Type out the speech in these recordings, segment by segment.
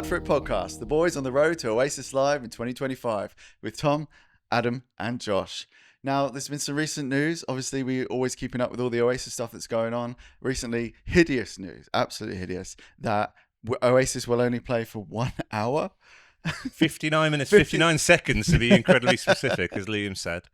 Mad For It podcast, the boys on the road to Oasis Live in 2025 with Tom, Adam, and Josh. Now, there's been some recent news. Obviously, we're always keeping up with all the Oasis stuff that's going on. Recently, hideous news, absolutely hideous, that Oasis will only play for 1 hour. 59 minutes, 59 seconds to be incredibly specific, as Liam said.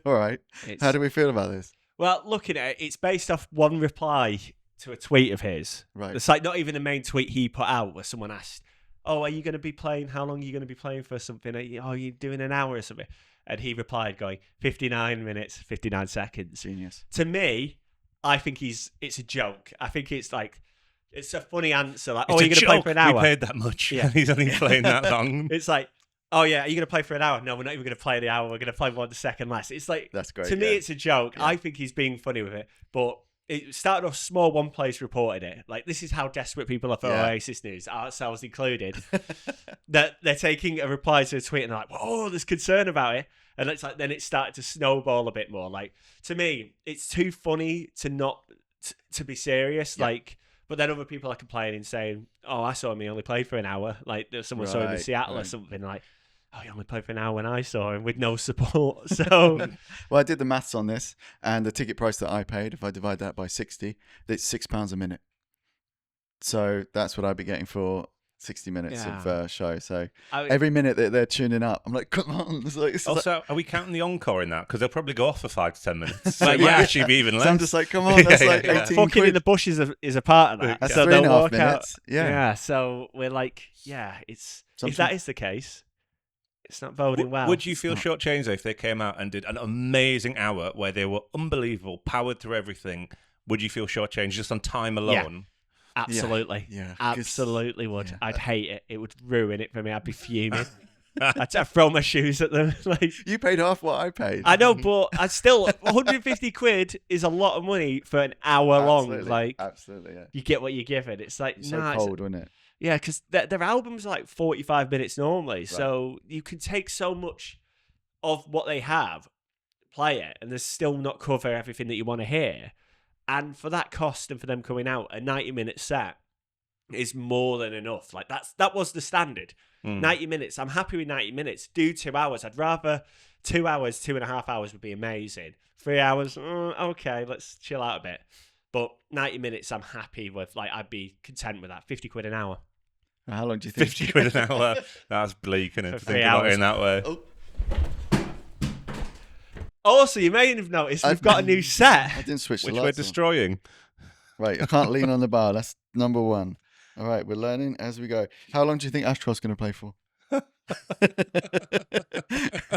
All right. How do we feel about this? Well, looking at it, it's based off one reply to a tweet of his. Right. It's like not even the main tweet he put out where someone asked, "Oh, are you going to be playing? How long are you going to be playing for something? Are you doing an hour or something?" And he replied going, 59 minutes, 59 seconds. Genius. To me, I think it's a joke. I think it's like, it's a funny answer. Like, It's are you going to play for an hour? We paid that much. Yeah. He's only playing that long. It's like, oh yeah, are you going to play for an hour? No, we're not even going to play the hour. We're going to play 1 second less. It's like, that's great. To me, it's a joke. Yeah. I think he's being funny with it. But it started off small. One place reported it. Like, this is how desperate people are for Oasis news, ourselves included. That they're taking a reply to a tweet and they're like, "Oh, there's concern about it." And it's like, then it started to snowball a bit more. Like, to me, it's too funny to not to be serious. Yeah. Like, but then other people are complaining, saying, "Oh, I saw him. He only played for an hour." Like, someone saw him in Seattle or something. Like, "Oh, he only played for an hour when I saw him with no support." So, well, I did the maths on this, and the ticket price that I paid, if I divide that by 60, it's £6 a minute. So that's what I'd be getting for 60 minutes of show. So every minute that they're tuning up, I'm like, come on. Also, are we counting the encore in that? Because they'll probably go off for 5 to 10 minutes. So it might actually be even less. So I'm just like, come on, that's like 18 Fucking quid. In the Bush is a part of that. That's so 3.5 they'll walk minutes. Out. Yeah, so we're like, if that is the case, it's not boding well. Would you feel shortchanged if they came out and did an amazing hour where they were unbelievable, powered through everything? Would you feel shortchanged just on time alone? Yeah. Absolutely. Yeah. Absolutely would. Yeah. I'd hate it. It would ruin it for me. I'd be fuming. I'd throw my shoes at them. Like, you paid half what I paid. I know, but I still 150 quid is a lot of money for an hour long. Like, absolutely, yeah. You get what you're given. It's like, it's so cold, wasn't it? Yeah, because their albums are like 45 minutes normally, right. So you can take so much of what they have, play it, and there's still not cover everything that you want to hear. And for that cost and for them coming out, a 90-minute set is more than enough. Like, that was the standard. 90 minutes. I'm happy with 90 minutes. Do 2 hours. I'd rather 2 hours, 2.5 hours would be amazing. 3 hours, okay, let's chill out a bit. But 90 minutes, I'm happy with. Like, I'd be content with that. 50 quid an hour. How long do you think? 50 quid an hour. That's bleak, isn't it? For to 3 think hours. about it in that way. Oh. Also, you may have noticed we've got a new set. I didn't switch the Which lights we're on. destroying. Right, I can't lean on the bar. That's number one. All right, we're learning as we go. How long do you think Ashcroft's going to play for?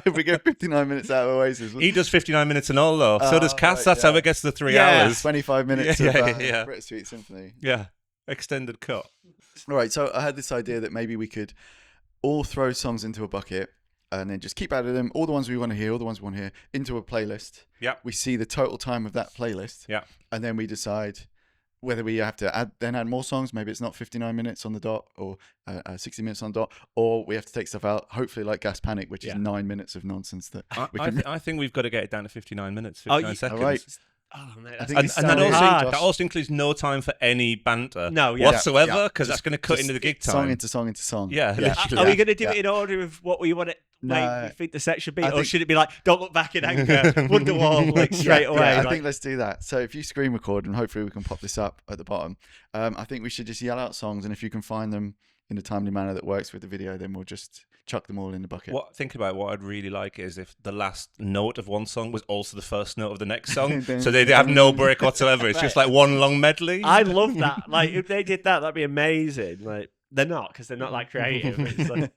If we go 59 minutes out of Oasis. He does 59 minutes and all, though. So does Cass. That's how it gets to 3 hours. 25 minutes of Brit Sweet Symphony. Yeah, extended cut. All right, so I had this idea that maybe we could all throw songs into a bucket and then just keep adding them, all the ones we want to hear, all the ones we want to hear, into a playlist. Yeah. We see the total time of that playlist. Yeah. And then we decide whether we have to add more songs. Maybe it's not 59 minutes on the dot or 60 minutes on the dot, or we have to take stuff out, hopefully like Gas Panic, which is 9 minutes of nonsense. That I think we've got to get it down to 59 minutes, 59 seconds. All right. Oh, man, I think and that also includes no time for any banter whatsoever, because that's going to cut into the gig time. Song into song into song. Yeah. Are we going to do it in order of what we want it? No. You think the set should be, or should it be like, "Don't look back in anger, Wonderwall," like straight away? Yeah, I think let's do that. So if you screen record, and hopefully we can pop this up at the bottom, I think we should just yell out songs, and if you can find them in a timely manner that works with the video, then we'll just chuck them all in the bucket. Think about what I'd really like is if the last note of one song was also the first note of the next song, so they have no break whatsoever. It's just like one long medley. I love that. Like, if they did that, that'd be amazing. Like, they're not, because they're not that creative. It's like,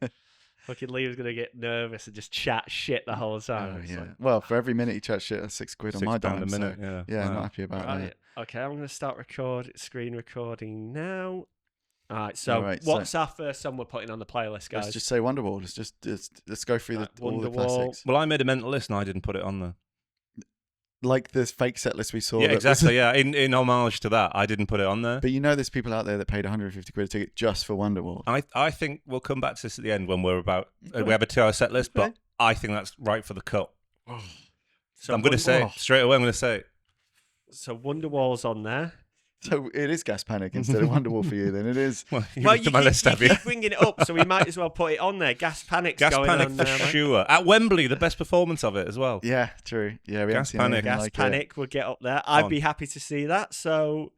fucking Liam's gonna get nervous and just chat shit the whole time. Like, well, for every minute he chats shit, that's £6 on my dime. £6 a minute. So, wow. Not happy about that. Okay, I'm gonna start screen recording now. All right, so what's our first song we're putting on the playlist, guys? Let's just say Wonderwall. Let's go through all the classics. Well, I made a mental list and I didn't put it on there. Like the fake set list we saw. Yeah, exactly. Yeah, in homage to that, I didn't put it on there. But there's people out there that paid 150 quid a ticket just for Wonderwall. I think we'll come back to this at the end when we have a 2-hour set list, but I think that's right for the cut. So I'm going to say straight away. I'm going to say. So Wonderwall's on there. So it is Gas Panic instead of Wonderwall for you. Then it is. Well, you Well, looked at my list, have you? keep bringing it up, so we might as well put it on there. Gas Panic's Gas going Panic on for there, mate. sure. At Wembley, the best performance of it as well. Yeah, true. Yeah, we haven't Gas seen Panic. anything Gas like Panic would get up there. I'd On. be happy to see that. So,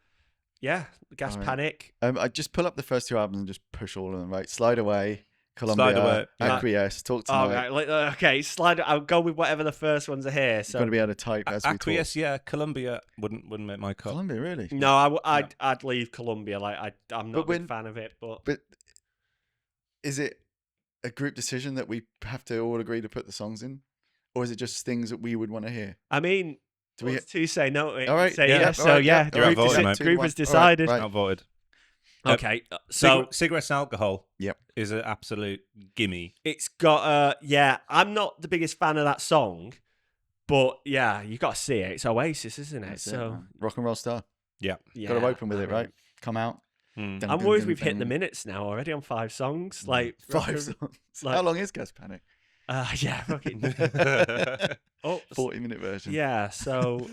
yeah, Gas All right. Panic. I just pull up the first 2 albums and just push all of them. Right, Slide Away, Columbia, Slide Away, yeah. Acquiesce, Talk Oh, Tonight. right. Okay, slide. I'll go with whatever the first ones are here. You're So, going to be able to type as we talk. Acquiesce, yeah. Columbia wouldn't make my cut. Columbia, really? no, I'd leave Columbia. Like, I'm not But a big fan of it, but But is it a group decision that we have to all agree to put the songs in? Or is it just things that we would want to hear? I mean, Do we? what's two say no to it? All right, Say yeah, yes. all So right, yeah, all right, group, voted, deci- mate. 2 to group 1. has All right, decided. right. Outvoted. Okay, so Cigarettes and alcohol. Yep. Is an absolute gimme. it's got yeah. I'm not the biggest fan of that song, but yeah, you got to see it. It's Oasis, isn't it? That's it, so man. Rock and Roll Star. yeah, Got to open with I it, mean, right? Come out. Hmm. Dun, I'm dun, worried dun, we've hit dun. the minutes now already on 5 songs. Like 5 songs. like- How long is Gas Panic? yeah, fucking. Oh, 40-minute version. yeah. So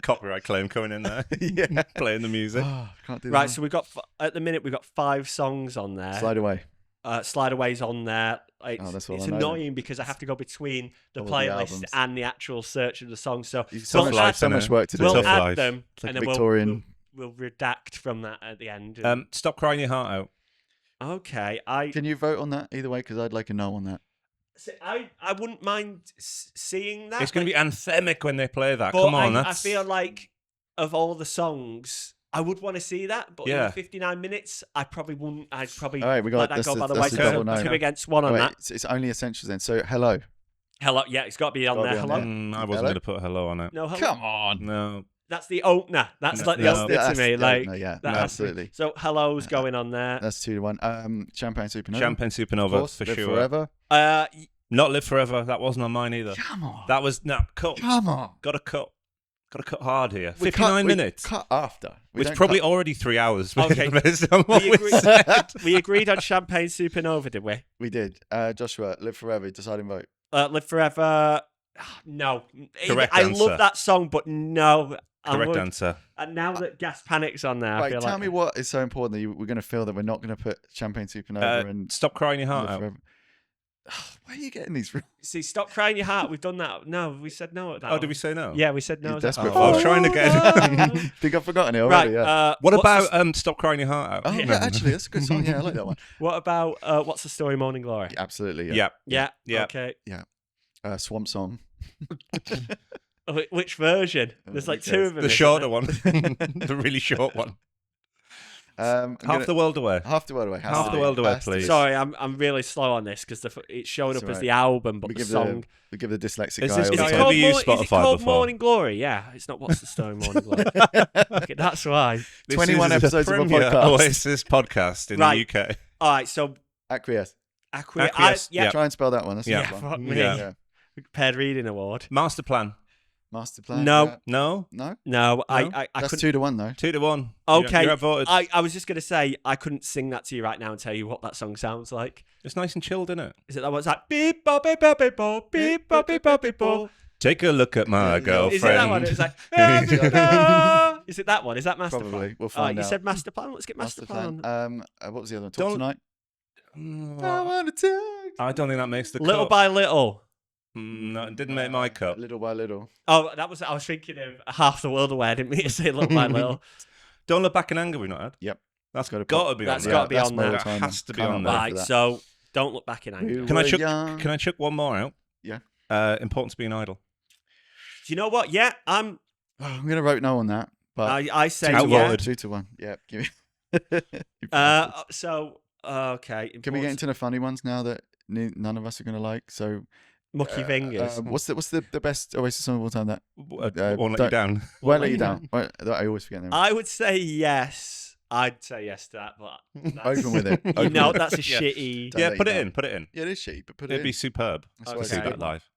Copyright claim coming in there. Yeah. Playing the music. Oh, can't do that. right, so we got at the minute we've got 5 songs on there. Slide Away. Slide Away's on there. It's, that's all it's I know annoying because I have to go between the All the playlist albums. and the actual search of the song. So You've Tough so much, life, so innit? much work to do. we'll tough add life. them It's like and a then Victorian. we'll redact from that at the end. Stop crying your heart out. Okay, Can you vote on that either way? Because I'd like a no on that. I wouldn't mind seeing that. It's going to be anthemic when they play that. but Come on, I that's. feel like of all the songs, I would want to see that. But Yeah. in 59 minutes, I probably wouldn't. I'd probably All right, we got let that this. go by the That's way. a So double no. 2 against 1 on Oh, wait, that. it's only essentials then. So hello. Hello, yeah, it's got to be on Gotta there. be on Hello, there. I wasn't Hello? going to put hello on it. no, hello. Come on. No. That's the opener. That's like the No. opener to That's me. the Like opener, yeah. that No, has to be- absolutely. So hello's going on there. That's 2-1. Champagne Supernova. Champagne Of Supernova, course, for Live sure. Forever. Not Live Forever. That wasn't on mine either. Come on. That was. No, cut. Come on. Got to cut. Got to cut hard here. We 59 cut- minutes. We cut after. We It's don't probably cut- already 3 hours. Okay. based on what We we agree- said. we agreed on Champagne Supernova, did we? We did. Joshua, Live Forever. Deciding vote. Live Forever. No. Correct I answer. love that song, but no. Correct answer. And now that Gas Panic's on there, I Right, feel tell like me what is so important that we're going to feel that we're not going to put Champagne Supernova and Stop crying your heart Live out. Forever. Where are you getting these from? See, Stop Crying Your Heart. We've done that. No, we said no at that. Oh, one. did we say no? Yeah, we said no. You're at that desperate one. I was trying to get. Think I've forgotten it Right. already. Yeah. What what's about the- Stop Crying Your Heart Out? Oh, yeah, actually, that's a good song. Yeah, I like that one. what about What's the Story, Morning Glory? Absolutely. Yeah. Yeah. Yeah. Yeah. Okay. Swamp Song. Which version? There's like Okay. 2 of them. The isn't shorter there? one. The really short one. Half The world away. Half the world away. Half the world away, Has to please. be. Sorry, I'm really slow on this because it's showing It's up as alright. the album, but We the give song. we give the dyslexic Is guy. this- all is the it time. called- used is it Spotify called before? Morning Glory? Yeah, it's not What's the Story, Morning Glory. Okay, that's why. This 21 is the episodes of a premier podcast. Oasis podcast in Right. the UK. All right, so Acquiesce. Acquiesce, yeah, yeah. Try and spell that one. That's Yeah. a good one. fuck me. Yeah. Paired Reading Award. Master Plan. Master plan. No. yeah. No. No. No, I That's couldn't. 2-1 though. 2-1. Okay, You're outvoted. I was just gonna say I couldn't sing that to you right now and tell you what that song sounds like. It's nice and chilled, isn't it? Is it that one? It's like beep bop beep bop beep bop beep bop beep bop beep bop. Take a look at my girlfriend. Is it that one? It's like ah, is it that one? Is that Master Probably. Plan? We'll find You out. said Master Plan. Let's get Master, Plan. What was the other one? Talk Don't- Tonight. Mm, I want to talk. I don't think that makes the Little cut. by little. No, it didn't make my cut. Little by little. Oh, that was. I was thinking of Half the World Away. I didn't mean to say Little by Little. Don't Look Back in Anger we've not had. Yep. That's Gotta got put- to be That's on gotta there. be that's on my there. all-time. Has to be Cannot on wait there. for Right. that. So don't look back in anger. We Can I were chuck? young. Can I chuck one more out? Yeah. Important to be an idol. Do you know what? Yeah, I'm gonna vote no on that. But I say Outvoted. yeah. 2-1. Yeah. Give me. So okay. Can we get into the funny ones now that none of us are gonna like? So Mucky Fingers? what's the best Oasis song of all time that Won't let you don't- down. won't let you down? I always forget them. I would say yes. I'd say yes to that, but that's, Open with it. you Open know with it. that's a Yeah. shitty. Don't Yeah, let put you it down. in. Put it in. Yeah, it is cheap, but put It'd it be in. superb That's to what I see Okay. that live.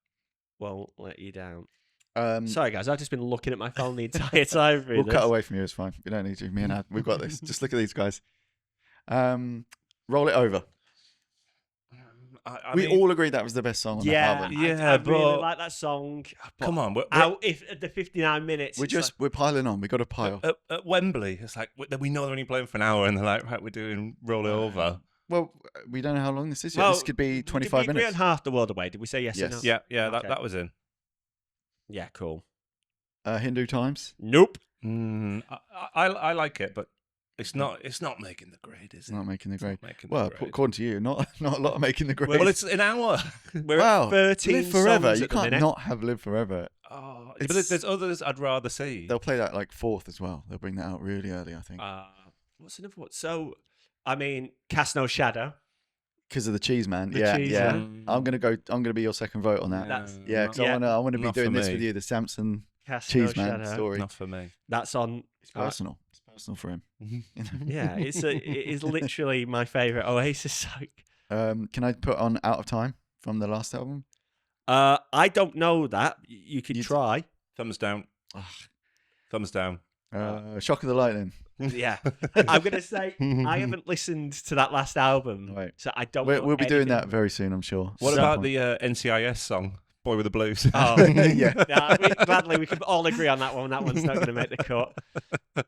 Won't let you down. Um, Sorry, guys. I've just been looking at my phone the entire time. we'll cut away from you. It's fine. We don't need you. Me and Ad, we've got this. Just look at these guys. Roll it over. I we mean, all agreed that was the best song on the Yeah, album. I really but- like that song. But come on, if at the 59 minutes, We're piling on. We got to pile. at Wembley. It's like we know they're only playing for an hour, and they're like, right, we're doing Roll It Over. Well, we don't know how long this is yet. This could be 25 did we agree minutes. on Half the World Away? Did we say yes, or no? Yes. Yeah, Okay. that was in. Yeah, cool. Hindu Times. Nope. I like it, but it's not making the grade, is It's it? not making the It's grade. not making the Well, grade. according to you, not a lot of making the grade. Well, it's an hour. We're wow. at 13 Live Forever. songs You at the can't minute. not have Live Forever. Oh, It's- but there's others I'd rather see. They'll play that like fourth as well. They'll bring that out really early, I think. What's another one? So, I mean, Cast No Shadow. Because of the cheese man. The Yeah, cheese yeah. man. I'm gonna be your second vote on that. That's- Yeah, because Yeah. I want to be Not for doing this me. with you. The Samson Cast No cheese man Shadow. story. Not for me. That's on. It's personal. It's personal for him. You know? Yeah, it is literally my favorite Oasis song. Can I put on Out of Time from the last album? I don't know that. You could You- try. Thumbs down. Ugh. Thumbs down. Shock of the Lightning. Yeah, I'm gonna say I haven't listened to that last album, Right. so I don't. know We'll be doing anything. that very soon, I'm sure. What At some about point. the NCIS song, Boy with the Blues? Oh, Yeah. Nah, gladly, we can all agree on that one. That one's not going to make the cut.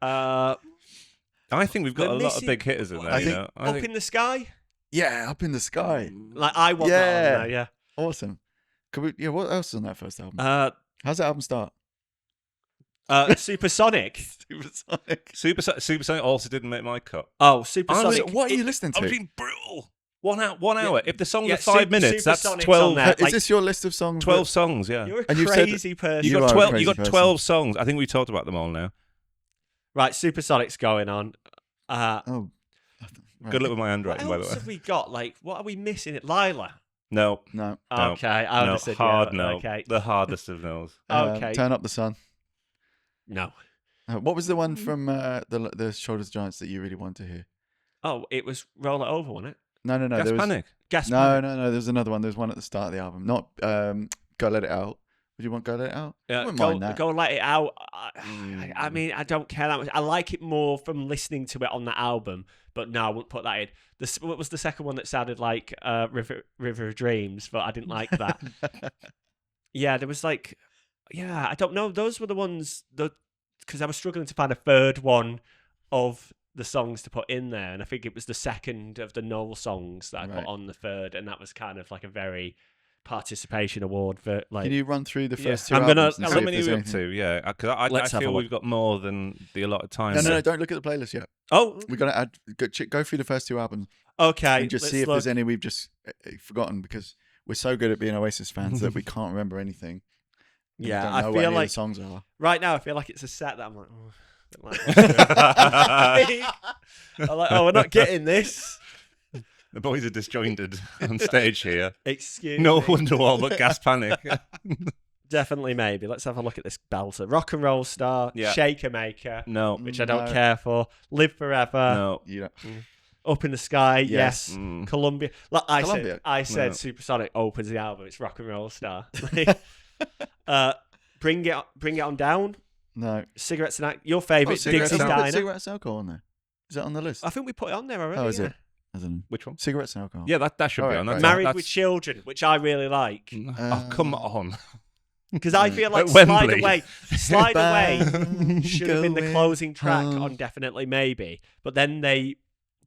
I think we've got We're a lot of missing- big hitters in there. I you think- know? Up in the Sky, Yeah, Up in the Sky. like I want that on there. Yeah. Awesome. Could we? Yeah. What else is on that first album? How's that album start? Supersonic. Supersonic. Supersonic also didn't make my cut. Oh, Supersonic. What are you listening I to? was being brutal. 1 hour. 1 hour. If the song's Yeah, 5 minutes, that's Supersonic's 12. on there. Is like- this your list of songs? 12 songs. Yeah. You're a And you've said- crazy person. You You got are a 12. crazy You got person. 12 songs. I think we talked about them all now. Right, Supersonic's going on. Oh. Right. Good luck with my What handwriting, by the else way. have we got? Like, what are we missing? Lila. No. No. No. Okay, I would No. have said Hard yeah. no. Okay. The hardest of no's. Okay. Turn Up the Sun. No. What was the one from the Shoulders Giants that you really wanted to hear? Oh, it was Roll It Over, wasn't it? No. Gas there was, Panic. Gas No. Panic. There's another one. There's one at the start of the album. Not Go Let It Out. Would you want Go Let It Out? I wouldn't mind that. Go Let It Out. I mean, I don't care that much. I like it more from listening to it on the album, but no, I wouldn't put that in. What was the second one that sounded like River of Dreams, but I didn't like that. Yeah, there was like, yeah, I don't know. Those were the ones because I was struggling to find a third one of the songs to put in there, and I think it was the second of the Noel songs that I Right. put on the third, and that was kind of like a very participation award for like. Can you run through the Yeah. first two I'm gonna- albums and How see if many are there's we up anything? to? Yeah, because I Let's have a feel look. we've got more than the allotted time. No, don't look at the playlist yet. Oh, We're gonna add. Go through the first two albums okay. and just see if there's any we've just forgotten because we're so good at being Oasis fans that we can't remember anything. And we Yeah, don't I know what feel any of like the songs are. right now I feel like it's a set that I'm like, oh, I don't like I'm like, oh, we're not getting this. The boys are disjointed on stage here. Excuse No me. Wonderwall, but Gas Panic. Definitely, maybe. Let's have a look at this belter. Rock and Roll Star, Yeah. Shaker Maker, No. which I don't No. care for. Live Forever, No. You don't. Up in the Sky, Yes. yes. Mm. Columbia. Like Columbia. I said No. Supersonic opens the album. It's Rock and Roll Star. Bring it on down. No. Cigarettes and your favorite, Cigarettes Dixie's and Diner. Cigarettes and Alcohol on there. Is that on the list? I think we put it on there already. Oh, is yeah. it? As in Which one? Cigarettes and Alcohol. Yeah, that should be Alright, on. right. That's, Married that's, with Children, which I really like. Oh, come on. Because I feel like At Slide Wembley. Away Bang, should have been the going closing track home. on Definitely Maybe. But then they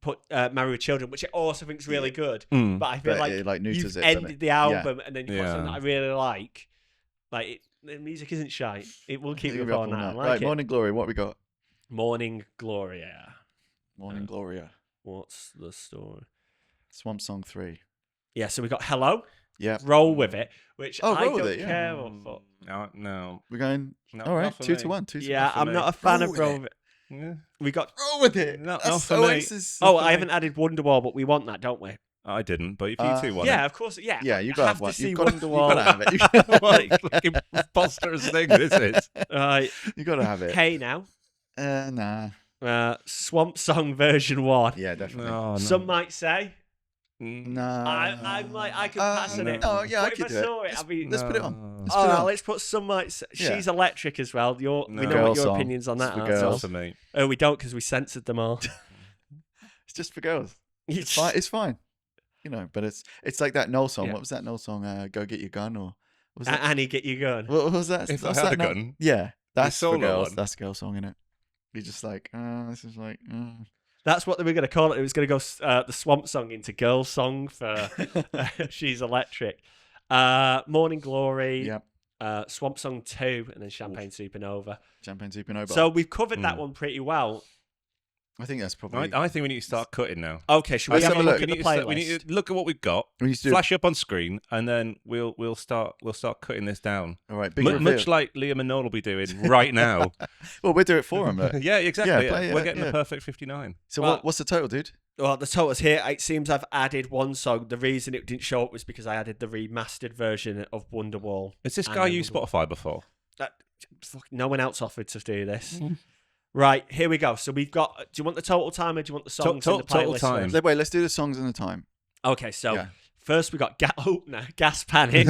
put Married with Children, which I also think is really good. Mm. But I feel But like, it, like, neuters you've it, doesn't ended it? the album and then you put Yeah. something that I really like. Like, the music isn't shite. It will keep you It'll be up up all all night. I night. like Right, it. Morning Glory. What we got? Morning Gloria. Morning Gloria. What's the story? Swamp Song 3. Yeah, so we got Hello, Yeah. Roll With It, which Oh, I Roll With don't It, yeah. care for. No. We're going. No, all right. not for 2 me. to 1. 2 to Yeah, for I'm me. not a fan Roll of with Roll it. With It. Yeah. We got. Roll with it. No, That's not for me. Oasis. Oh, I haven't added Wonderwall, but we want that, don't we? I didn't, but if you two want Yeah, of course. Yeah, Yeah, you I gotta have have one. to see You've gotta, Wonderwall. you gotta have it. it. What a fucking preposterous thing this is. Right. You gotta have it. Hey now. Nah. Swamp Song version 1. Yeah, definitely. Oh, no. Some might say. Nah. I'm like, I could pass on no. it. Oh, yeah, But I if could I do it. saw it, I'd be. Let's put it on. No. Let's put it Oh, on. let's put some might say. Yeah. She's electric as well. No. We know Girl what your song. opinions on It's that for are. girls. so- Not for me. Oh, we don't because we censored them all. It's just for girls. It's fine. It's fine. but it's like that Noel song. Yeah. What was that Noel song? Go Get Your Gun, or what was that? Annie, get your gun. What was that? If I What's Had that a Noel- Gun? Yeah, that's for solo girls. one. That's a girl song, innit? You're just like, this is like. That's what they were going to call it. It was going to go the Swamp Song into Girl Song for She's Electric. Morning Glory, Yep. Swamp Song 2, and then Champagne Supernova. Champagne Supernova. So we've covered that one pretty well. I think that's probably. I think we need to start cutting now. Okay, should we Let's have a have a look look. at the playlist? We need to look at what we've got. We need to do. Flash up on screen, and then we'll start cutting this down. All right, big Much like Liam and Noel will be doing right now. Well, we'll do it for him. Look. Yeah, exactly. Yeah, Yeah, play it, we're getting yeah. the perfect 59. So Well- what's the total, dude? Well, the total's here. It seems I've added one song. The reason it didn't show up was because I added the remastered version of Wonderwall. Has this And guy then used Wonderwall. Spotify before? No one else offered to do this. Right, here we go. So we've got. Do you want the total time or do you want the songs in the total playlist? time. first? Wait, let's do the songs and the time. Okay, so Yeah. first we got Gas Panic.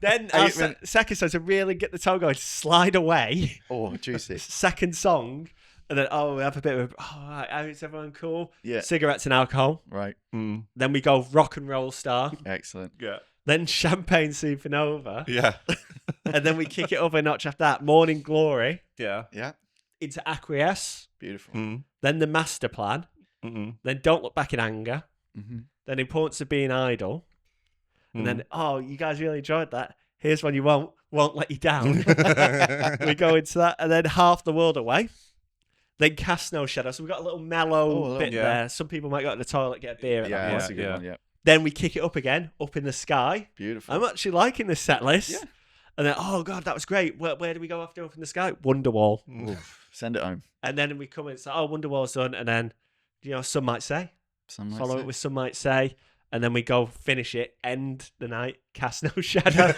Then our second song to really get the tone going, Slide Away. Oh, juicy. Second song, and then we have a bit of is everyone cool? Yeah. Cigarettes and Alcohol. Right. Then we go Rock and Roll Star. Excellent. Yeah. Then Champagne Supernova. Yeah. And then we kick it up a notch after that. Morning Glory Yeah. Yeah. into Acquiesce. Beautiful. Then The Master Plan. Then Don't Look Back in Anger. Mm-hmm. Then Importance of Being Idle. And then, you guys really enjoyed that. Here's one you won't let you down. We go into that. And then Half the World Away. Then Cast No Shadow. So we've got a little mellow bit there. Some people might go to the toilet, get a beer at that Yeah, point. that's a good one. Yeah. Then we kick it up again, Up in the Sky. Beautiful. I'm actually liking this set list. Yeah. And then, oh God, that was great. Where do we go after Up in the Sky? Wonderwall. Oof. Send it home. And then we come in, it's like, Wonderwall's done. And then, Some Might Say. Follow it with Some Might Say. And then we go finish it, end the night, Cast No Shadow.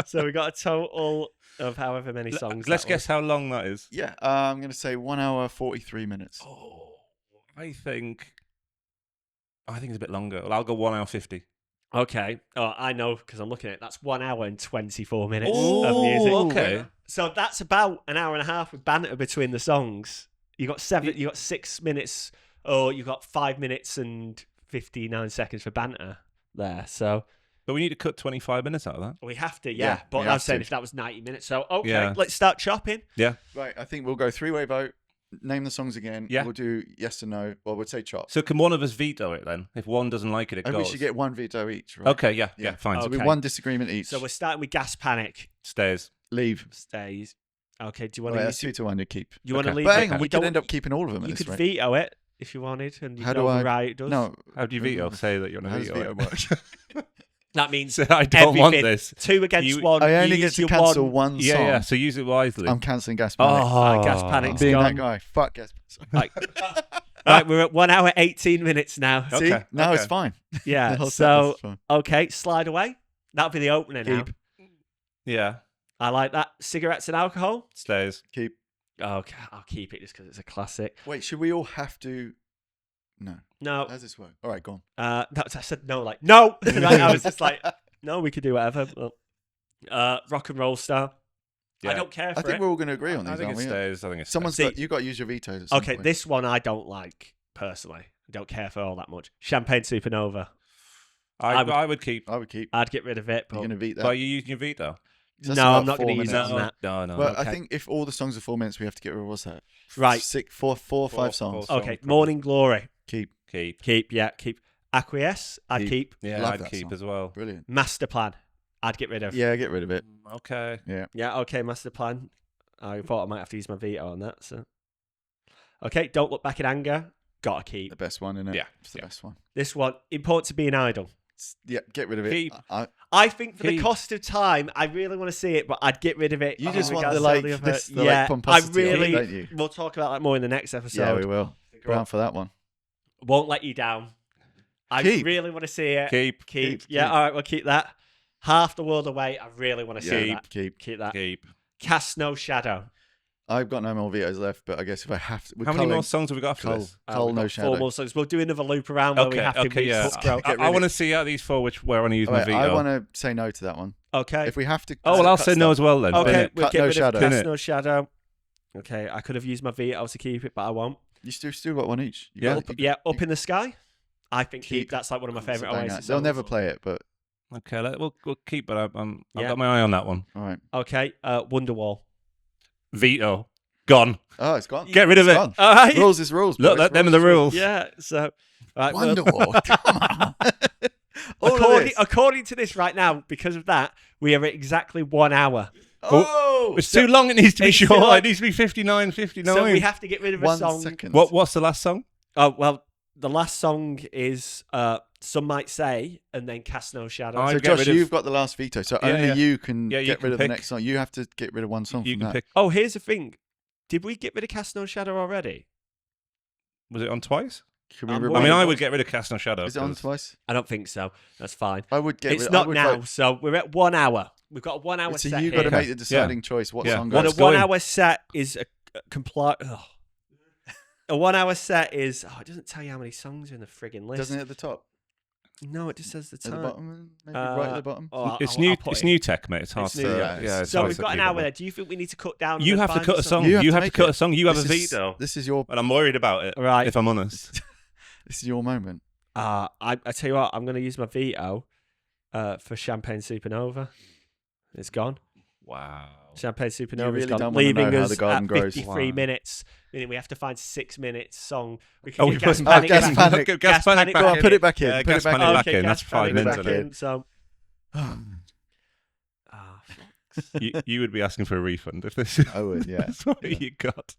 So we got a total of however many songs. Let's that guess how long that is. Yeah. I'm going to say 1 hour, 43 minutes. Oh, I think it's a bit longer. Well, I'll go 1 hour 50. was. Okay. Oh, I know because I'm looking at it. That's 1 hour and 24 minutes Ooh, of music. okay. So that's about an hour and a half with banter between the songs. You got 6 minutes, or you got 5 minutes and 59 seconds for banter there. So But we need to cut 25 minutes out of that. we have to, Yeah, But we I have was saying to. if that was 90 minutes. So okay, Yeah. let's start chopping. Yeah. Right. I think we'll go 3-way vote. Name the songs again. Yeah. We'll do yes or no. Well, we'll say chop. So can one of us veto it then? If one doesn't like it, it And goes. we should get one veto each, right? Okay, yeah, fine. So Okay. with one disagreement each. So we're starting with Gas Panic. Stays. Leave. Stays. Okay, do you Well, want that's 2-1 to keep. You want to Okay. leave But it? hang on, we don't- could end up keeping all of them at You this could rate. veto it if you wanted, and you How know do I? right it does. No. How do you veto? Say that you're How going does to veto veto it. work? That means So I don't want everything. this. 2 against You- 1. I only you get use to your cancel one. one Yeah, song. yeah. So use it wisely. I'm cancelling Gas Panic. Gas Panic's Being gone. that guy. Fuck Gas Panic. Right, we're at 1 hour 18 minutes now. Okay. See? Now it's okay. fine. Yeah. The whole So sentence is fine. okay, Slide Away. That'll be the opener now. Keep. Yeah. I like that. Cigarettes and Alcohol. Stays. Keep. Okay, I'll keep it just because it's a classic. Wait, should we all have to? No. No, How does this work? All right, go on. I said no. Like no. Right, I was just like, no, we could do whatever. Rock and Roll Star. I Yeah. don't care I for think it. we're all going to agree on I these, think aren't it we? stays. I think it's Someone's See- got, you got to use your vetoes. At some Okay, point. this one I don't like personally. I don't care for all that much. Champagne Supernova. I would keep. I would keep. I'd get rid of it, You're but going to veto But that. you using your veto? That's no, about I'm not 4 going to use it minutes. on that. No. Well, I Okay. think if all the songs are 4 minutes, we have to get rid of what's that? Right. 4 or 5 songs. four. Okay, Song, Morning Glory. Keep. Keep. Keep. Acquiesce. I'd keep. Yeah, Love I'd that keep song. as well. Brilliant. Master Plan. I'd get rid of. Yeah, get rid of it. Okay. Yeah, okay, Master Plan. I thought I might have to use my veto on that. So, okay, Don't Look Back in Anger. Gotta keep. The best one, innit? Yeah, It's the best one. This one, Important to Being Idle. Yeah, get rid of it. Keep. I think for the Keep. cost of time, I really want to see it, but I'd get rid of it. You just in want regards the, to like, the other- this- the, like, yeah, I pomposity of it, really. don't you? We'll talk about that more in the next episode. Yeah, we will. Brown for that one. Won't Let You Down. I Keep. really want to see it. Keep. Keep. Keep. Yeah, all right, we'll keep that. Half the World Away. I really want to see Yeah, that. keep. Keep that. Keep. Cast No Shadow. I've got no more vetoes left, but I guess if I have to, How many more songs have we got after Cole, this? Cole, We've no got shadow. 4 more songs. We'll do another loop around where we have to Okay, yeah. put bro. Get rid I of want it. to see out of these 4 where I want to use my Wait, veto. I want to say no to that one. Okay. If we have to, Oh, well, I'll cut say no stuff- as well then. Okay, Bin it. we'll Cut get No rid Shadow. of Cast Bin it. No Shadow. Okay, I could have used my veto to keep it, but I won't. You still got one each. You Yeah. got- Yeah, Up in the Sky. I think that's like one of my favourite Oasis They'll songs. never play it, but Okay, we'll keep it. I've got my eye on that one. all right. Okay, Wonderwall. Veto. Gone. Oh, it's gone. Get rid of It's it. gone. All right. Rules is rules. Look, boys. them are the is rules. Yeah, so... Right, Wonderwall. Come on. All of this. According to this right now, because of that, we are at exactly 1 hour. Oh, It's too long. It needs to be It's too short. long. It needs to be 59. So we have to get rid of a 1 song. second. What's the last song? Oh, well, the last song is Some Might Say, and then Cast No Shadow. I So get Josh, rid of- you've got the last veto, so Yeah, only yeah. you can Yeah, you get can rid of the pick. next song. You have to get rid of one song You from can that. pick. Oh, here's the thing. Did we get rid of Cast No Shadow already? Was it on twice? Can we I'm remind- I mean, I Wait, would get rid of Cast No Shadow. Is it on 'cause- twice? I don't think so. That's fine. I would get It's rid I not would now, vote- so we're at 1 hour. We've got a 1 hour So set you've got to here. make the deciding choice. What Yeah. song Well, goes? a Let's go 1 in. hour set is a 1 hour set is... Oh, it doesn't tell you how many songs are in the friggin' list. Doesn't it at the top? No, it just says the At the time. bottom? Maybe right at the bottom? Oh, It's I'll new. put It's it. new tech, mate. It's hard It's to. new, Yeah. it's So hard we've to got an keep hour up with. there. Do you think we need to cut down? You and have to find cut a song. You have You to have to make cut it. a song. You have a This is- veto. This is your And I'm worried about it. Right. If I'm honest. this is your moment. I tell you what, I'm going to use my veto for Champagne Supernova. It's gone. Wow. Champagne Supernova really is gone, don't wanna leaving know how us the garden at grows. 53 Wow. minutes. Meaning we have to find 6 minutes song. We Oh, can we get put Gas some Panic Gas back. Panic. Gas Panic Go back on, in. Put it back in. Yeah, Put Gas it back Panic in. back Okay, in. Gas That's 5 Panic minutes back in it. in, so... You would be asking for a refund if this I would, yeah. is what Yeah. you got.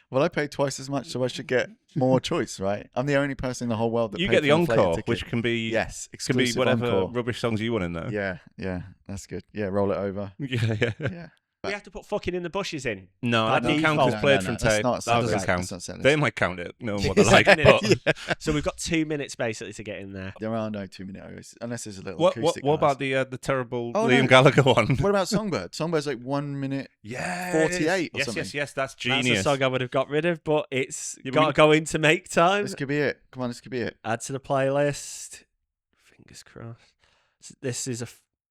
Well, I paid twice as much, so I should get more choice, right? I'm the only person in the whole world that You paid get the for inflated encore, ticket. which can be Yes, can be exclusive whatever encore. rubbish songs you want in there. Yeah, that's good. Yeah, roll it over. Yeah. Yeah. We have to put fucking in the bushes in. No, By that doesn't count default. because played No, from that's tape. not That doesn't setlist. count. That's not setlist. They might count it, knowing what they're like. Second But So we've got 2 minutes basically to get in there. There are no 2 minute Oasis, unless there's a little what acoustic. about guys. the terrible Oh, Liam no. Gallagher one? What about Songbird? Songbird's like 1 minute. Yeah, 48 or yes, something. yes, that's That's genius. a song I would have got rid of, but it's Yeah, but got to we- go in to make time. This could be it. Come on, this could be it. Add to the playlist. Fingers crossed.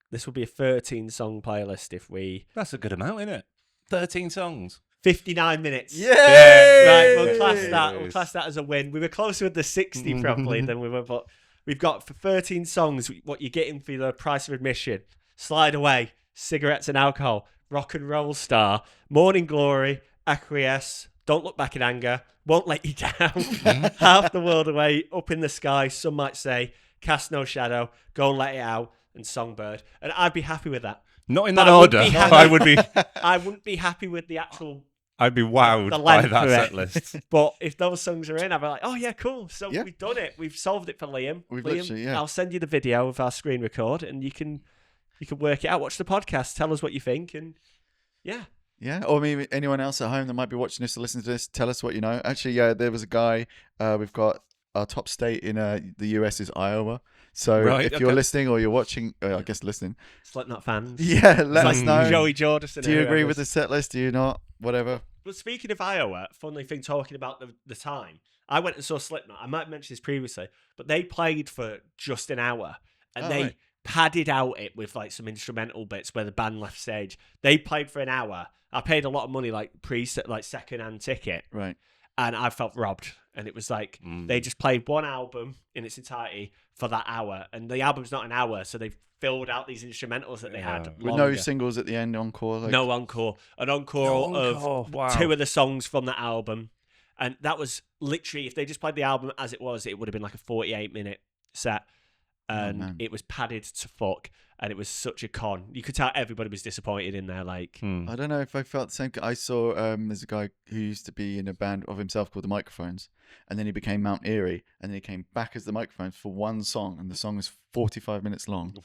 This will be a 13 song playlist if we That's a good amount, isn't it? 13 songs. 59 minutes. Yay! Right, we'll class that. We'll Yes. class that as a win. We were closer with the 60 probably than we were, but we've got for 13 songs what you're getting for the price of admission. Slide Away, Cigarettes and Alcohol, Rock and Roll Star, Morning Glory, Acquiesce, Don't Look Back in Anger, Won't Let You Down, Half the World Away, Up in the Sky, Some Might Say, Cast No Shadow, Go and Let It Out, and Songbird. And I'd be happy with that. Not in But that I would order. be happy- I would be. I wouldn't be happy with the actual... I'd be wowed The by length that of set it. list. But if those songs are in, I'd be like, oh yeah, cool. So Yeah. we've done it. We've solved it for Liam. We've Liam, literally, yeah. I'll send you the video of our screen record, and you can work it out. Watch the podcast. Tell us what you think, and yeah. Yeah, or maybe anyone else at home that might be watching this or listening to this, tell us what you know. Actually, yeah, there was a guy. We've got our top state in the US is Iowa. So Right, if you're okay. listening or you're watching, I guess listening. Slipknot fans. Yeah, let It's us like know. Joey Jordison. Do you agree with the set list? Do you not? Whatever. But speaking of Iowa, funny thing talking about the time, I went and saw Slipknot. I might have mentioned this previously, but they played for just an hour, and Oh, they right. padded out it with like some instrumental bits where the band left stage. They played for an hour. I paid a lot of money, like second-hand ticket, Right. and I felt robbed. And it was like they just played one album in its entirety for that hour, and the album's not an hour, so they filled out these instrumentals that they had. With no longer. singles at the end, encore. Like, No encore. An encore, No encore, of wow. 2 of the songs from the album. And that was literally, if they just played the album as it was, it would have been like a 48-minute set. And man. it was padded to fuck. And it was such a con. You could tell everybody was disappointed in there. Like, Hmm. I don't know if I felt the same. I saw there's a guy who used to be in a band of himself called the Microphones, and then he became Mount Erie, and then he came back as the Microphones for one song, and the song is 45 minutes long.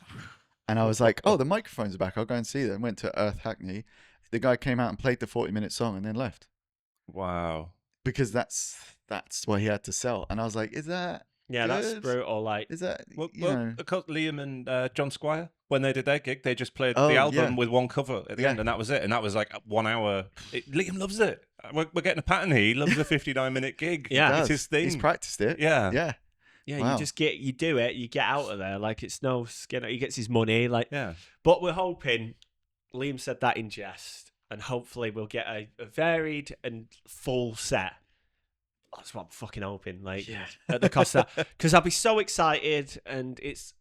And I was like, oh, the Microphones are back. I'll go and see them. Went to Earth Hackney. The guy came out and played the 40-minute song and then left Wow. because that's what he had to sell. And I was like, is that yeah, that's good? brutal. Like, Is that Well, you know? because Liam and John Squire, when they did their gig, they just played Oh, the album yeah. with one cover at the Yeah. end, and that was it. And that was like 1 hour. Liam loves it. We're getting a pattern here. He loves a 59-minute gig. Yeah. He it's does. his thing. He's practiced it. Yeah. Yeah. yeah, Wow. you do it, you get out of there. Like, it's no skin. He gets his money. Like, Yeah. but we're hoping, Liam said that in jest, and hopefully we'll get a varied and full set That's what I'm fucking hoping. Like at the cost of that, because I'll be so excited, and it's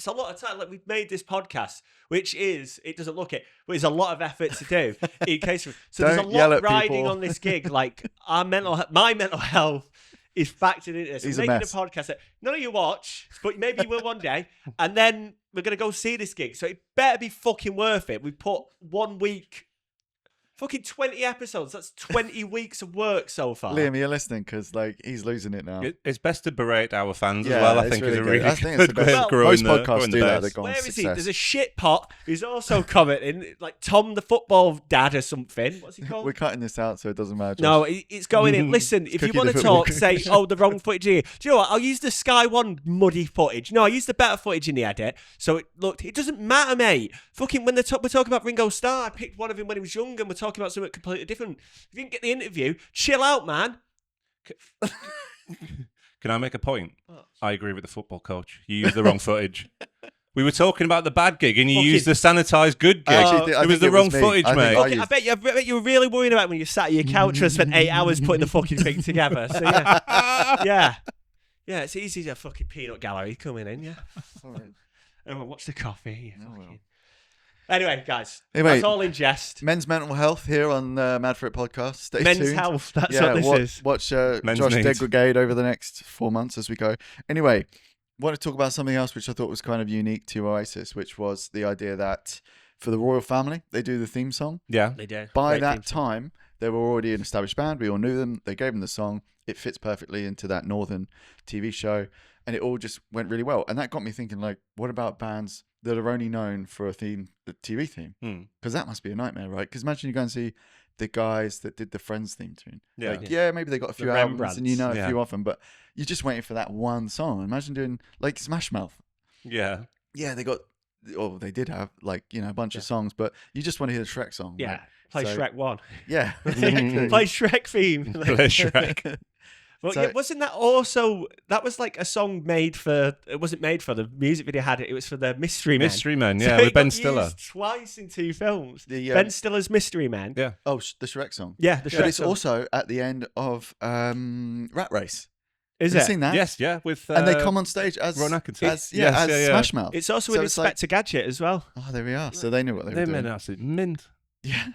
a lot of time. Like we've made this podcast, which it doesn't look it, but it's a lot of effort to do. In case there's a lot riding on this gig. Like my mental health is factored into this. He's making a mess. podcast that none of you watch, but maybe you will one day, and then we're gonna go see this gig. So it better be fucking worth it. We put 1 week. Fucking 20 episodes. That's 20 weeks of work so far. Liam, you're listening because like he's losing it now. It's best to berate our fans Yeah, as well. I it's think really is a good. really I think it's good the way best. of growing Most the podcasts growing the do that. base. They've gone Where is he? success. There's a shit pot who's also commenting, like Tom the football dad or something. What's he called? We're cutting this out so it doesn't matter. No, it's going in. Listen, if you Cookie want the to football talk, say, the wrong footage here. Do you know what? I'll use the Sky One muddy footage. No, I used the better footage in the edit. So it looked, it doesn't matter, mate. Fucking when we're talking about Ringo Starr, I picked one of him when he was young, and we're talking about something completely different. If you didn't get the interview, chill out, man. Can I make a point? I agree with the football coach. You used the wrong footage. We were talking about the bad gig, and you used the sanitised good gig. It was the wrong footage, mate. Okay, I bet you were really worried about when you sat at your couch and spent 8 hours putting the fucking thing together. So yeah, it's easy to fucking peanut gallery coming in. Yeah. Everyone, watch the coffee. Anyway, guys, that's all in jest. Men's mental health here on Mad For It podcast. Stay Men's tuned. health. That's what this is. Watch Men's Josh needs. degrade over the next 4 months as we go. Anyway, want to talk about something else which I thought was kind of unique to Oasis, which was the idea that for the royal family, they do the theme song. Yeah. They do. By Great that theme song. time, they were already an established band. We all knew them. They gave them the song. It fits perfectly into that Northern TV show. And it all just went really well. And that got me thinking, like, what about bands that are only known for a TV theme? Because that must be a nightmare, right? Because imagine you go and see the guys that did the Friends theme tune. Yeah. Like, maybe they got a few The albums and you know a Rembrandts. few of them, but you're just waiting for that one song. Imagine doing, like, Smash Mouth. Yeah. Yeah, they did have, like, a bunch of songs, but you just want to hear the Shrek song. Yeah. Right? Play So- Shrek 1. Yeah. Play Shrek theme. Play Shrek. Well, So- yeah, wasn't that also, that was like a song made for, it wasn't made for, the music video had it, it was for the Mystery Men. Mystery Men, So yeah, it with Ben got Stiller. used twice in 2 films. The, Ben Stiller's Mystery Men. Yeah. Oh, the Shrek song. Yeah, the Shrek But it's song. also at the end of Rat Race. Is Have it? you seen that? Yes, yeah, with And they come on stage as Ron Atkinson. as Yes, yeah. Smash Mouth. It's also So in it's like- Inspector Gadget as well. Oh, there we are. So they knew what they were They doing. made absolute mint. Yeah.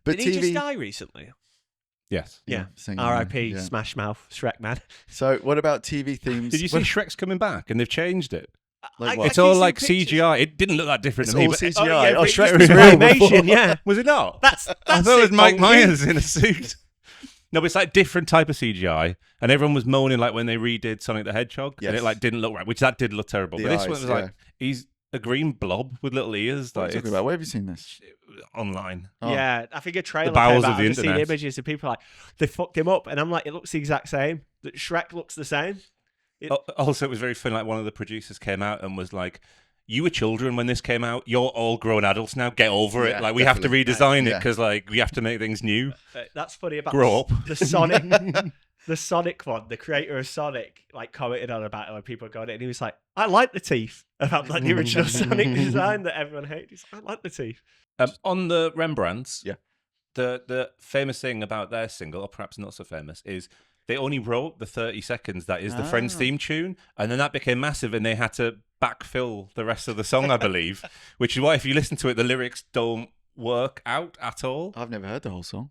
But Did he just TV. die recently? Yes. Yeah. singing, R.I.P. yeah. Smash Mouth, Shrek Man. So what about TV themes? Did you see Shrek's coming back and they've changed it? Like what? It's all like CGI. It didn't look that different It's to me. all but CGI. Oh, yeah, Oh, but Shrek it was used to real be animation, before. yeah. Was it not? That's I thought it was it, Mike Bonky. Myers in a suit. No, but it's like different type of CGI, and everyone was moaning like when they redid Sonic the Hedgehog, and Yes. it like didn't look right, which that did look terrible. The But this eyes, one was like yeah. he's a green blob with little ears. What are Like you talking about? Where have you seen this? online. Oh. Yeah, I think a trailer bowels came of out. the I've just seen internet. images of people like, they fucked him up, and I'm like, it looks the exact same. That Shrek looks the same. Also, it was very funny. Like one of the producers came out and was like, "You were children when this came out. You're all grown adults now. Get over it. Yeah, Like we have to definitely. redesign it Yeah. because like we have to make things new. That's funny about Grow up." the Sonic. The Sonic one, the creator of Sonic, like commented on about it when people got it, and he was like, "I like the teeth about like the original Sonic design that everyone hated. He's like, I like the teeth." On the Rembrandts, Yeah. the famous thing about their single, or perhaps not so famous, is they only wrote the 30 seconds that is the Friends theme tune, and then that became massive, and they had to backfill the rest of the song, I believe, which is why if you listen to it, the lyrics don't work out at all. I've never heard the whole song.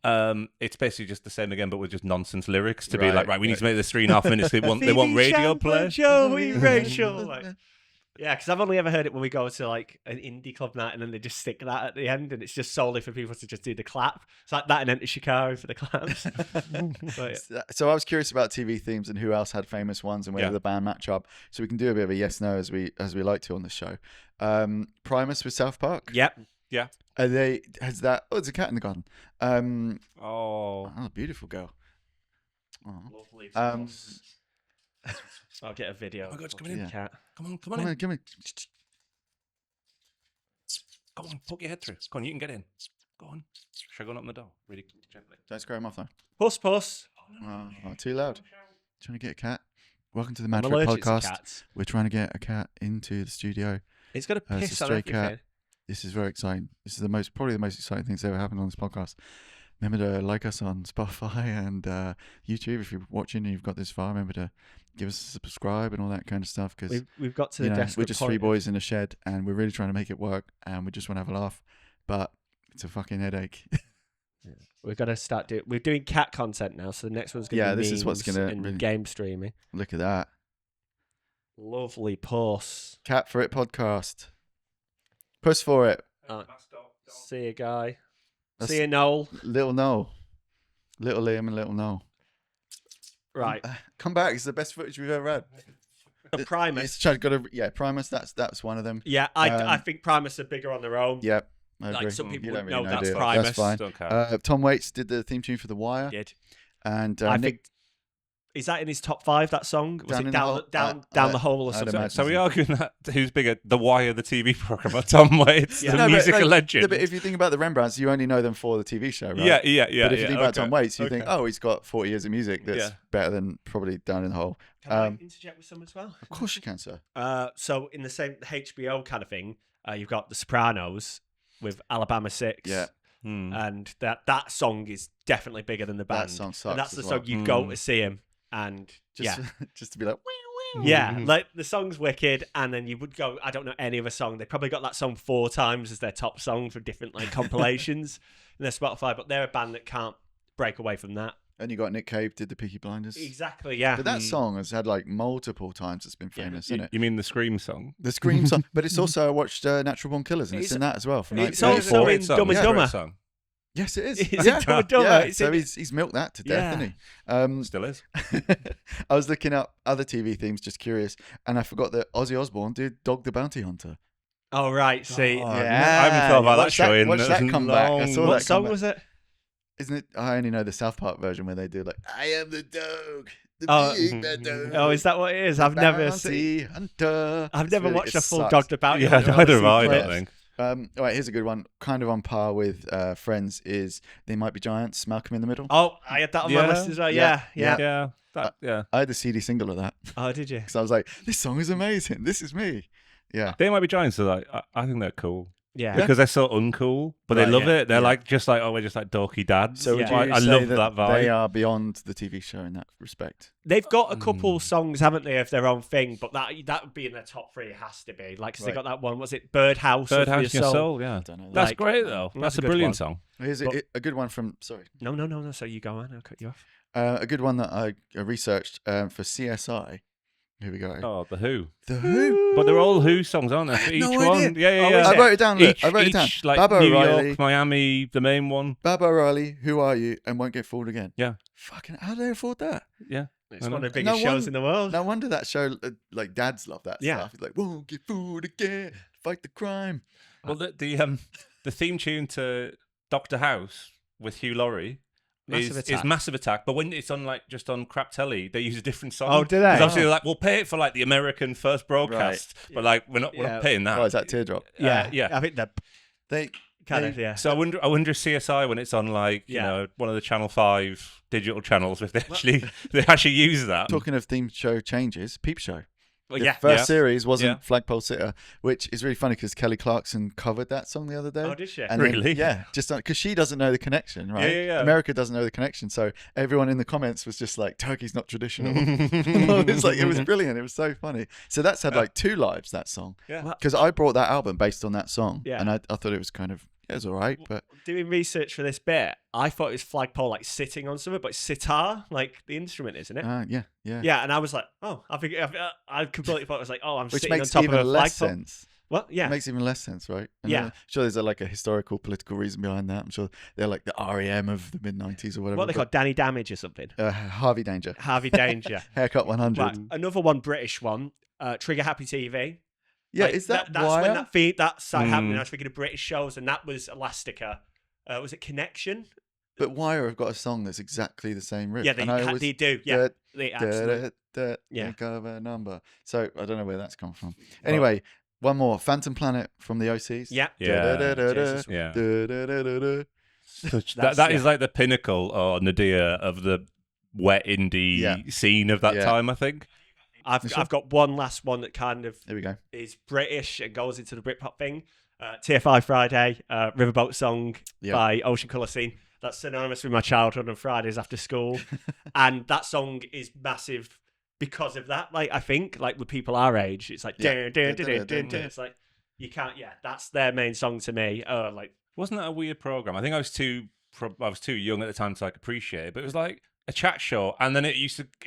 It's basically just the same again, but with just nonsense lyrics to be Right, like, right, we need right. to make this 3.5 minutes. They want radio play. Joey Rachel. Like, yeah, because I've only ever heard it when we go to like an indie club night, and then they just stick that at the end, and it's just solely for people to just do the clap. It's like that and Enter Shikari for the claps. But, yeah. So I was curious about TV themes and who else had famous ones and whether Yeah. the band match up. So we can do a bit of a yes/no as we like to on the show. Primus with South Park. Yep. Yeah. Are they? Has that? Oh, it's a cat in the garden. Oh. Beautiful girl. Oh. Lovely. Um, I'll get a video. Oh my God, it's of coming the in. cat. Come on, Come on, give me. Come on, poke your head through. Come on, you can get in. Go on. Should I go and open the door? Really gently. Don't scare him off though. Puss, puss. Oh, too loud. Trying to get a cat. Welcome to the I'm Mad For It allergic to podcast. cats. We're trying to get a cat into the studio. It's got to It's a piss on stray everything. cat. This is very exciting. This is probably the most exciting thing that's ever happened on this podcast. remember to like us on Spotify and YouTube if you're watching and you've got this far. Remember to give us a subscribe and all that kind of stuff, because We've got to the desperate we're just point three of- boys in a shed and we're really trying to make it work and we just want to have a laugh, but it's a fucking headache. We've got to start doing. We're doing cat content now, so the next one's going to be this is what's memes gonna and really- game streaming. Look at that. Lovely puss. Cat for it podcast. Puss for it. See you, guy. That's- See you, Noel. Little Noel. Little Liam and Little Noel. Right. Come back. It's the best footage we've ever had. The Primus. It's Primus. That's one of them. Yeah, I think Primus are bigger on their own. Yeah, I Like, agree. some people You don't would really know do that's it. Primus. That's fine. Don't care. Tom Waits did the theme tune for The Wire, Did. and I Nick. think. Is that in his top 5? That song? Was Down it in the down hole? down the hole or I'd something? imagine. So are we arguing that who's bigger, The Wire, the TV program, or Tom Waits, Yeah. the No, but, musical like, legend? But if you think about the Rembrandts, you only know them for the TV show, right? Yeah. But if you think about okay. Tom Waits, you think, Okay. oh, he's got 40 years of music that's Yeah. better than probably Down in the Hole. Can I interject with some as well? Of course you can, sir. So in the same HBO kind of thing, you've got The Sopranos with Alabama 6. Yeah. And that song is definitely bigger than the band. That song sucks. And that's the as song well. you go to see him. And Just, yeah. just to be like, Yeah, like the song's wicked, and then you would go, I don't know any other song. They probably got that song 4 times as their top song for different like compilations in their Spotify, but they're a band that can't break away from that. And you got Nick Cave did the Peaky Blinders. Exactly, yeah. But that song has had like multiple times it's been Yeah. famous, isn't it? You mean the Scream song? The Scream song. But it's also, I watched Natural Born Killers, and it's It's- in that as well. From it's 1984. also Great in song. Dumb and Yeah, Dumber. great song. Yes, it is. It's yeah. in Dumb and Dumber. Yeah. It's So in- he's milked that to death, Yeah. hasn't he? Still is. I was looking up other TV themes, just curious, and I forgot that Ozzy Osbourne did Dog the Bounty Hunter. Oh, right, see. Oh, I haven't thought about that show in Watch that come back. I saw What that come song back. was it? Isn't it? I only know the South Park version where they do like, I am the dog, the Oh. big bad dog. Oh, is that what it is? the I've never seen. Bounty Hunter. I've It's never really- watched a it full sucks. Dog the Bounty Yeah, Hunter. neither have I, I clips. don't think. All right, here's a good one. Kind of on par with Friends is They Might Be Giants, Malcolm in the Middle. Oh, I had that on my Yeah. list as well. Yeah. Yeah. Yeah. I had the CD single of that Oh, did you? because I was like, this song is amazing. This is me. Yeah. They Might Be Giants are like, I think they're cool. Yeah. Because they're so uncool, but they Right, love yeah. it. They're Yeah. like, just like, oh, we're just like dorky dads. So would Yeah. you I say love that that vibe. they are beyond the TV show in that respect? They've got a couple songs, haven't they, of their own thing, but that would be in their top 3. It has to be. Like, 'cause they Right. got that one, was it Birdhouse? of Birdhouse in Your Soul, yeah. I don't know. That. That's Like, great, though. that's That's a a good brilliant one. song. Here's But- a good one from, sorry, No. So you go on. I'll cut you off. a good one that I researched for CSI. Here we go. Oh, The Who. The Who? But they're all Who songs, aren't they? For each no one. idea. Yeah, Oh, yeah, is yeah. I wrote it down. Look, I wrote it down. Each, like Baba New O'Reilly. York, Miami, the main one. Baba O'Reilly, Who Are You? And Won't Get Fooled Again. Yeah. Fucking, how do they afford that? Yeah. It's I one know. of the biggest No shows one- in the world. No wonder that show, like, dads love that Yeah. stuff. It's like, won't get fooled again, fight the crime. Well, the theme tune to Doctor House with Hugh Laurie Massive is Attack. Massive Attack, but when it's on like just on crap telly, they use a different song. Oh, do they? 'Cause obviously, they're like, we'll pay it for like the American first broadcast, but like we're Yeah. not paying that. Oh, is that Teardrop? Yeah. yeah. I think that They kind they- of, yeah. So I wonder if CSI when it's on like you Yeah. know one of the Channel 5 digital channels, if they actually use that. Talking of theme show changes, Peep Show. Well, The yeah. first Yeah. series wasn't Yeah. Flagpole Sitter, which is really funny because Kelly Clarkson covered that song the other day. Oh, did she? And then- Really? yeah, just because she doesn't know the connection, right? yeah. America doesn't know the connection, so everyone in the comments was just like, "Turkey's not traditional." It's like it was brilliant. It was so funny. So that's had like 2 lives, that song. Yeah. Well, Because I brought that album based on that song, Yeah. and I thought it was kind of it was all right, but Doing research for this bit, I thought it was Flagpole like sitting on something, but it's sitar, like the instrument, isn't it? yeah. Yeah, and I was like, oh, I completely thought it was like, oh, I'm Which sitting on makes top of even a less flagpole. sense. Well, yeah. It makes even less sense, right? And Yeah. I'm sure there's like a historical, political reason behind that. I'm sure they're like the REM of the mid-90s or whatever. What they call but, Danny Damage or something. Harvey Danger. Harvey Danger. Haircut 100. Right, another one, British one. Trigger Happy TV. Yeah, Like, is that that's Wire? when that started happening. I was thinking of British shows, and that was Elastica. Was it Connection? But Wire have got a song that's exactly the same riff. Yeah, and I always- they do. Yeah, da- they da- absolutely. da- Yeah. think of a number. So I don't know where that's come from. Anyway, one more. Phantom Planet from the OCs. Yeah. Yeah. Jesus. Yeah. Da-da-da-da-da. That is like the pinnacle or nadir of the wet indie Yeah. scene of that Yeah. time, I think. I've got one last one that kind of There we go. is British and goes into the Britpop thing. TFI Friday, Riverboat Song Yeah. by Ocean Colour Scene. That's synonymous with my childhood and Fridays after school. And that song is massive because of that. Like, I think, like, with people our age, it's like, it's like, you can't, that's their main song to me. Like, wasn't that a weird program? I think I was too young at the time to like appreciate it, but it was like a chat show, and then it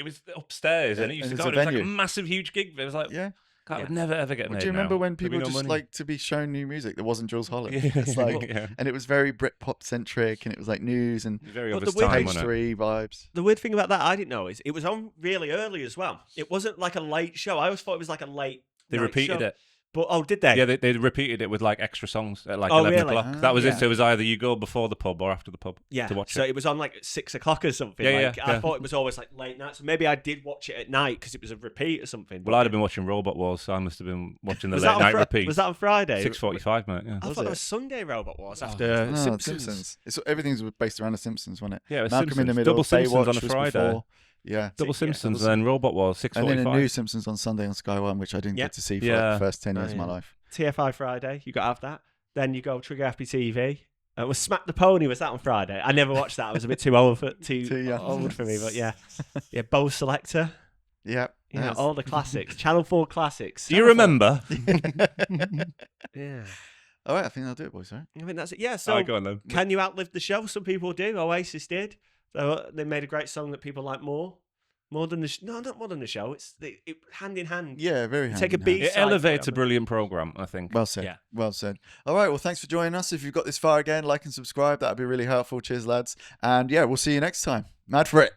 was upstairs, and it used to go. It was like a massive, huge gig. It was like, God, I would never ever get made. Do you remember now. when people no just money. like to be shown new music that wasn't Jules Holland? It's like, and it was very Britpop centric, and it was like news and very of the its weird time, page 3 vibes. The weird thing about that I didn't know is it was on really early as well. It wasn't like a late show. I always thought it was like a late. They repeated show. it. But did they? Yeah, they repeated it with like extra songs at like 11 really? o'clock. That was it. So it was either you go before the pub or after the pub to watch so it. it was on like at 6 o'clock or something. Yeah, I thought it was always like late night. So maybe I did watch it at night because it was a repeat or something. Well, I'd have been watching Robot Wars, so I must have been watching the Was late that on night repeat. Was that on Friday? 6:45, mate. Yeah. I thought it was Sunday Robot Wars after No, Simpsons. Everything's based around the Simpsons, wasn't it? Yeah, it was Malcolm Simpsons. in the Middle. Double Simpsons Baywatch on a was Friday. before. Yeah. Double Simpsons, and then Robot Wars, 6:45. And then a new Simpsons on Sunday on Sky One, which I didn't get to see for like the first 10 years of my life. TFI Friday, you got to have that. Then you go Trigger Happy TV. Was Smack the Pony, was that on Friday? I never watched that. I was a bit too old for old for me, but yeah. Yeah, Bo Selector. Yeah. All the classics. Channel 4 classics. Do you remember? Yeah. All right, I think that'll do it, boys. Right? I think that's it. Yeah, so go on, then. Can you outlive the show? Some people do. Oasis did. So they made a great song that people like more. More than the no, not more than the show. It's hand in hand. Yeah, very hand Take a in beat. hand. It elevates a brilliant program, I think. Well said. Yeah. Well said. All right, well, thanks for joining us. If you've got this far again, like and subscribe. That'd be really helpful. Cheers, lads. And yeah, we'll see you next time. Mad for it.